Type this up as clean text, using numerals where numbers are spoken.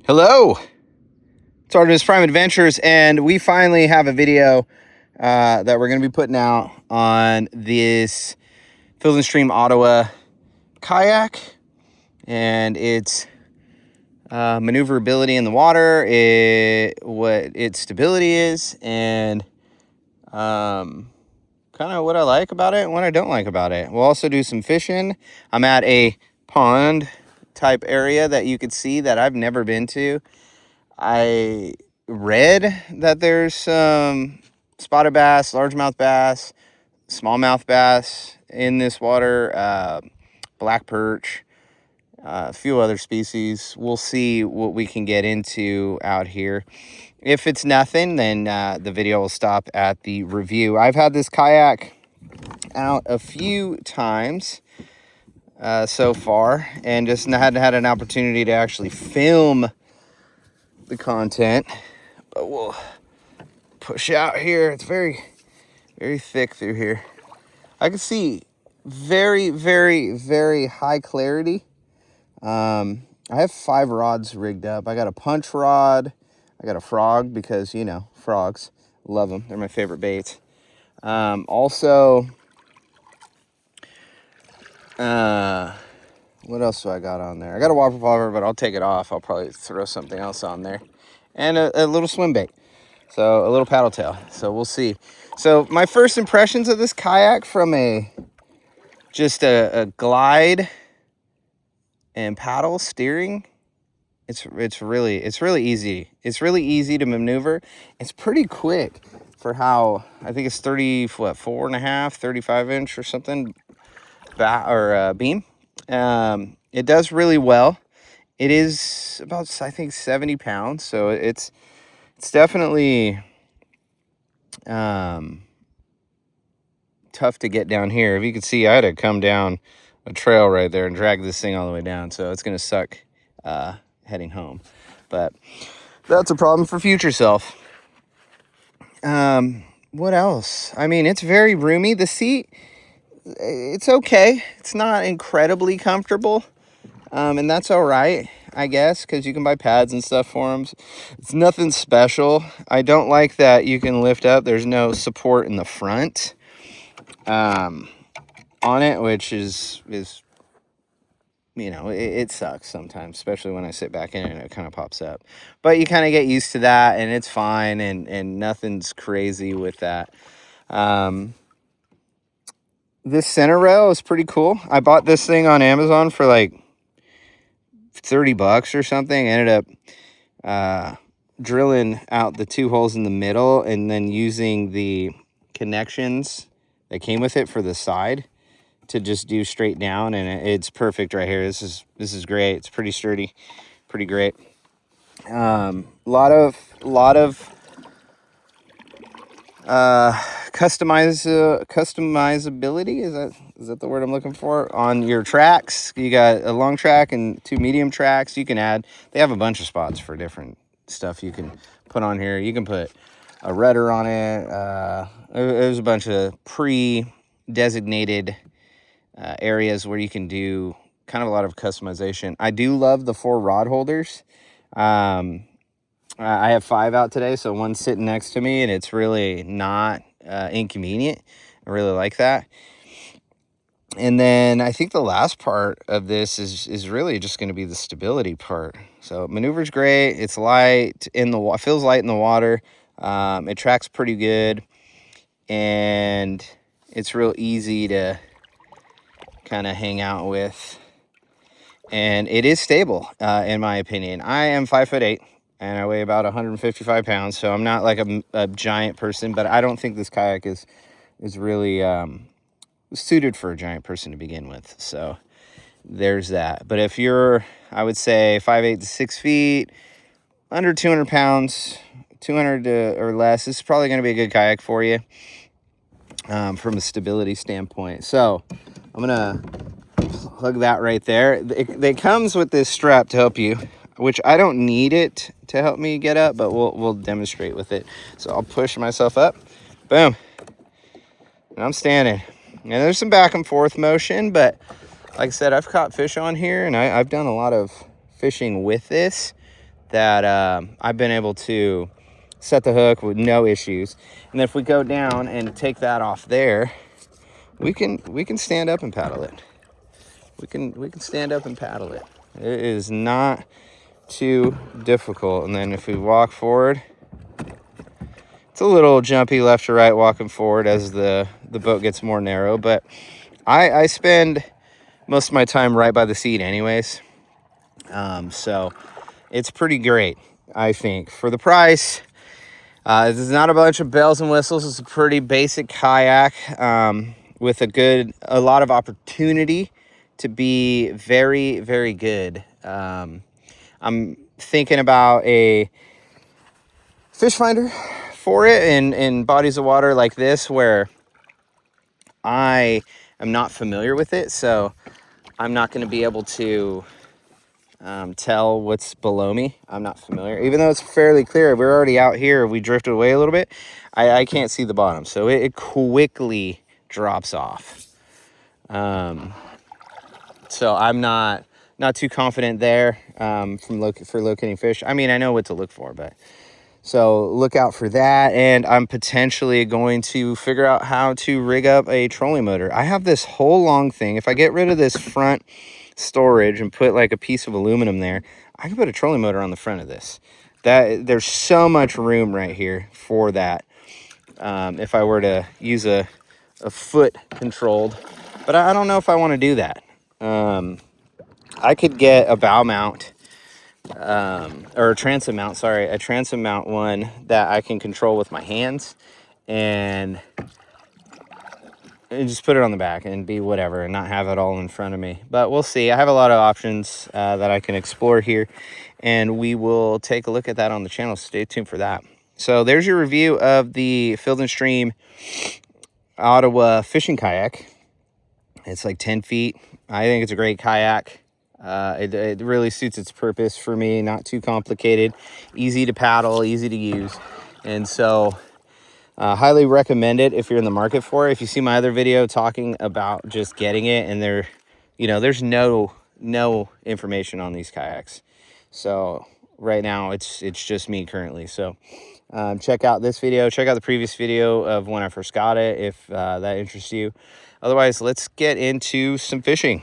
Hello, it's Artemis Prime Adventures, and we finally have a video that we're going to be putting out on this Field&Stream Ottawa kayak, and its maneuverability in the water, what its stability is, and kind of what I like about it and what I don't like about it. We'll also do some fishing. I'm at a pond type area that you could see that I've never been to. I read that there's some spotted bass, largemouth bass, smallmouth bass in this water, black perch, a few other species. We'll see what we can get into out here. If it's nothing, then the video will stop at the review. I've had this kayak out a few times so far, and just hadn't had an opportunity to actually film the content, but we'll push out here. It's very thick through here. I can see very high clarity. I have 5 rods rigged up. I got a punch rod, I got a frog, because you know, frogs, love them, they're my favorite baits. Also, what else do I got on there? I got a whopper popper, but I'll take it off. I'll probably throw something else on there. And a little swim bait. So a little paddle tail. So we'll see. So my first impressions of this kayak from just a glide and paddle steering, it's really easy. It's really easy to maneuver. It's pretty quick for how, I think it's 4.5, 35 inch or something beam. It does really well. It is about, I think, 70 pounds, so it's definitely tough to get down here. If you could see, I had to come down a trail right there and drag this thing all the way down, so it's gonna suck heading home, but that's a problem for future self. What else? I mean, it's very roomy. The seat, it's okay. It's not incredibly comfortable, and that's all right, I guess, because you can buy pads and stuff for them. It's nothing special. I don't like that you can lift up. There's no support in the front on it, which is you know, it sucks sometimes, especially when I sit back in it and it kind of pops up. But you kind of get used to that, and it's fine, and nothing's crazy with that. This center rail is pretty cool. I bought this thing on Amazon for like $30 or something. I ended up drilling out the 2 holes in the middle and then using the connections that came with it for the side to just do straight down, and it's perfect right here. This is great. It's pretty sturdy, pretty great. Lot of customizability, is that the word I'm looking for, on your tracks. You got a long track and 2 medium tracks. You can add, they have a bunch of spots for different stuff you can put on here. You can put a rudder on it. There's a bunch of pre-designated areas where you can do kind of a lot of customization. I do love the 4 rod holders. I have 5 out today, so one's sitting next to me, and it's really not inconvenient. I really like that. And then I think the last part of this is really just going to be the stability part. So maneuver's great. It's light in the feels light in the water. It tracks pretty good, and it's real easy to kind of hang out with. And it is stable, in my opinion. I am 5'8", and I weigh about 155 pounds, so I'm not like a giant person, but I don't think this kayak is really suited for a giant person to begin with. So there's that. But if you're, I would say, 5'8" to 6 feet, under 200 pounds, 200 or less, this is probably going to be a good kayak for you from a stability standpoint. So I'm going to plug that right there. It comes with this strap to help you, which I don't need it to help me get up, but we'll demonstrate with it. So I'll push myself up, boom, and I'm standing. And there's some back and forth motion, but like I said, I've caught fish on here, and I've done a lot of fishing with this. that I've been able to set the hook with no issues. And if we go down and take that off there, we can stand up and paddle it. We can stand up and paddle it. It is not too difficult. And then if we walk forward, it's a little jumpy left to right walking forward as the boat gets more narrow, but I spend most of my time right by the seat anyways. So it's pretty great, I think. For the price, this is not a bunch of bells and whistles. It's a pretty basic kayak with a lot of opportunity to be very, very good. I'm thinking about a fish finder for it in bodies of water like this where I am not familiar with it, so I'm not going to be able to tell what's below me. I'm not familiar, even though it's fairly clear. We're already out here. We drifted away a little bit. I can't see the bottom, so it quickly drops off. So I'm not too confident there for locating fish. I mean, I know what to look for, but so look out for that. And I'm potentially going to figure out how to rig up a trolling motor. I have this whole long thing. If I get rid of this front storage and put like a piece of aluminum there, I can put a trolling motor on the front of this. There's so much room right here for that. If I were to use a foot controlled, but I don't know if I want to do that. I could get a bow mount or a transom mount, a transom mount one that I can control with my hands and just put it on the back and be whatever and not have it all in front of me. But we'll see. I have a lot of options that I can explore here, and we will take a look at that on the channel. Stay tuned for that. So there's your review of the Field&Stream Ottawa fishing kayak. It's like 10 feet. I think it's a great kayak. It really suits its purpose for me. Not too complicated, easy to paddle, easy to use. And so highly recommend it if you're in the market for it. If you see my other video talking about just getting it, and there's no information on these kayaks. So right now it's just me currently. So check out this video, check out the previous video of when I first got it if that interests you. Otherwise, let's get into some fishing.